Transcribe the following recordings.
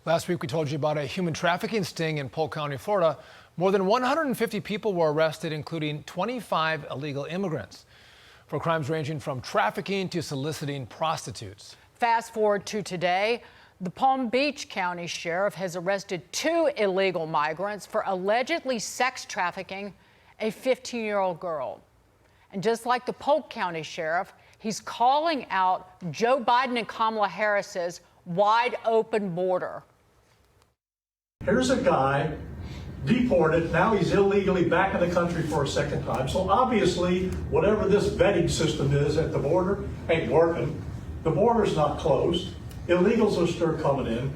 Last week, we told you about a human trafficking sting in Polk County, Florida. More than 150 people were arrested, including 25 illegal immigrants, for crimes ranging from trafficking to soliciting prostitutes. Fast forward to today, the Palm Beach County Sheriff has arrested 2 illegal migrants for allegedly sex trafficking a 15-year-old girl. And just like the Polk County Sheriff, he's calling out Joe Biden and Kamala Harris's wide open border. Here's a guy deported, now he's illegally back in the country for a second time. So obviously, whatever this vetting system is at the border ain't working. The border's not closed. Illegals are still coming in.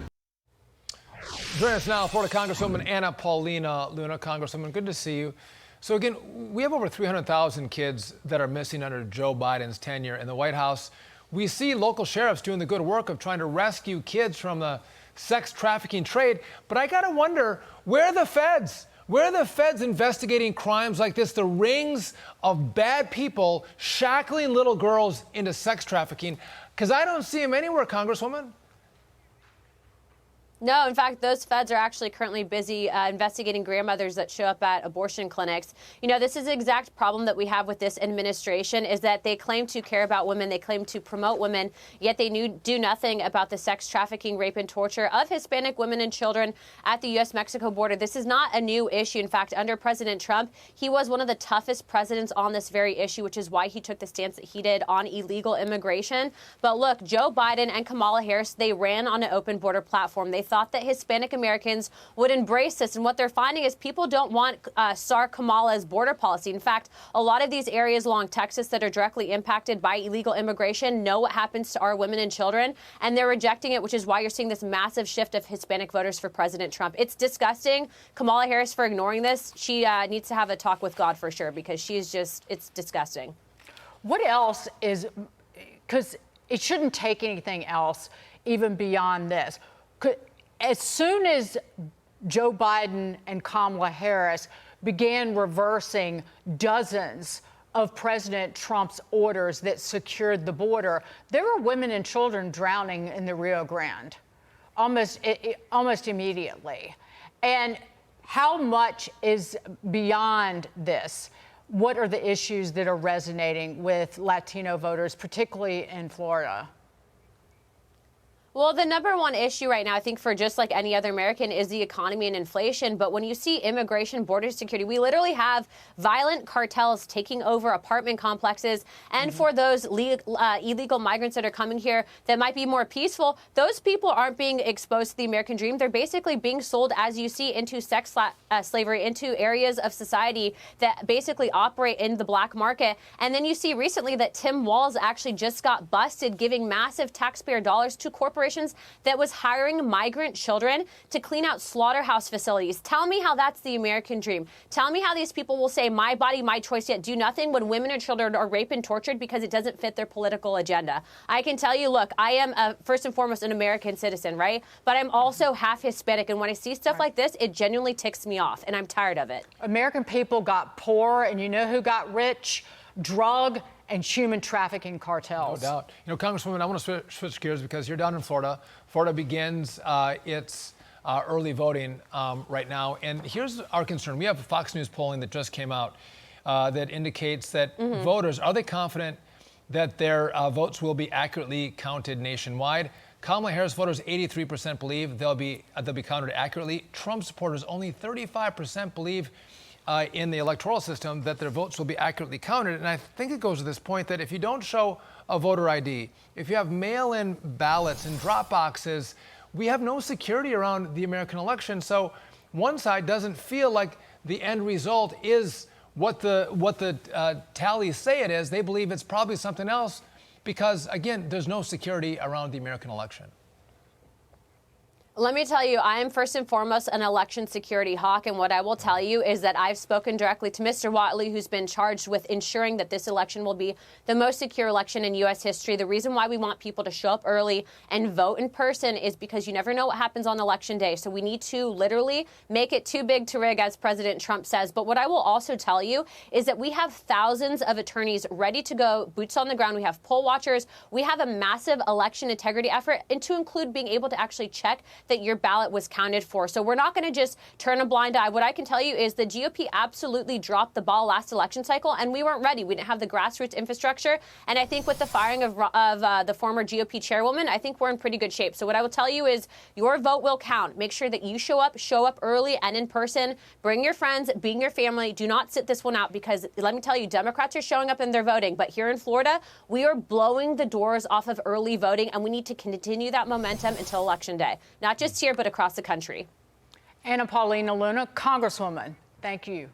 Joining us now, Florida Congresswoman Paulina Luna. Congresswoman, good to see you. So again, we have over 300,000 kids that are missing under Joe Biden's tenure in the White House. We see local sheriffs doing the good work of trying to rescue kids from the sex trafficking trade. But I got to wonder, where are the feds? Where are the feds investigating crimes like this, the rings of bad people shackling little girls into sex trafficking? Because I don't see them anywhere, Congresswoman. No, in fact, those feds are actually currently busy investigating grandmothers that show up at abortion clinics. You know, this is the exact problem that we have with this administration, is that they claim to care about women, they claim to promote women, yet they do nothing about the sex trafficking, rape, and torture of Hispanic women and children at the U.S.-Mexico border. This is not a new issue. In fact, under President Trump, he was one of the toughest presidents on this very issue, which is why he took the stance that he did on illegal immigration. But look, Joe Biden and Kamala Harris, they ran on an open border platform. They thought that Hispanic Americans would embrace this. And what they're finding is people don't want Sar Kamala's border policy. In fact, a lot of these areas along Texas that are directly impacted by illegal immigration know what happens to our women and children, and they're rejecting it, which is why you're seeing this massive shift of Hispanic voters for President Trump. It's disgusting. Kamala Harris, for ignoring this, she needs to have a talk with God for sure, because it's disgusting. What else is, because it shouldn't take anything else even beyond this. As soon as Joe Biden and Kamala Harris began reversing dozens of President Trump's orders that secured the border, there were women and children drowning in the Rio Grande almost immediately. And how much is beyond this? What are the issues that are resonating with Latino voters, particularly in Florida? Well, the number one issue right now, I think, for just like any other American, is the economy and inflation. But when you see immigration, border security, we literally have violent cartels taking over apartment complexes. And for those illegal migrants that are coming here that might be more peaceful, those people aren't being exposed to the American dream. They're basically being sold, as you see, into sex slavery, into areas of society that basically operate in the black market. And then you see recently that Tim Walz actually just got busted giving massive taxpayer dollars to corporations that was hiring migrant children to clean out slaughterhouse facilities. Tell me how that's the American dream. Tell me how these people will say, my body, my choice, yet do nothing when women and children are raped and tortured because it doesn't fit their political agenda. I can tell you, look, I am first and foremost an American citizen, right? But I'm also half Hispanic. And when I see stuff like this, it genuinely ticks me off. And I'm tired of it. American people got poor, and you know who got rich? Drug and human trafficking cartels. No doubt. You know, Congresswoman, I want to switch gears because you're down in Florida. Florida begins its early voting right now. And here's our concern. We have Fox News polling that just came out that indicates that voters, are they confident that their votes will be accurately counted nationwide? Kamala Harris voters, 83% believe they'll be counted accurately. Trump supporters, only 35% believe in the electoral system that their votes will be accurately counted. And I think it goes to this point that if you don't show a voter ID, if you have mail-in ballots and drop boxes, we have no security around the American election. So one side doesn't feel like the end result is what the tallies say it is. They believe it's probably something else because, again, there's no security around the American election. Let me tell you, I am first and foremost an election security hawk, and what I will tell you is that I've spoken directly to Mr. Whatley, who's been charged with ensuring that this election will be the most secure election in U.S. history. The reason why we want people to show up early and vote in person is because you never know what happens on Election Day. So we need to literally make it too big to rig, as President Trump says. But what I will also tell you is that we have thousands of attorneys ready to go, boots on the ground. We have poll watchers. We have a massive election integrity effort, and to include being able to actually check that your ballot was counted for. So we're not going to just turn a blind eye. What I can tell you is the GOP absolutely dropped the ball last election cycle, and we weren't ready. We didn't have the grassroots infrastructure. And I think with the firing of the former GOP chairwoman, I think we're in pretty good shape. So what I will tell you is your vote will count. Make sure that you show up early and in person. Bring your friends, bring your family. Do not sit this one out, because let me tell you, Democrats are showing up and they're voting. But here in Florida, we are blowing the doors off of early voting, and we need to continue that momentum until Election Day. Not just here, but across the country. Paulina Luna, Congresswoman, thank you.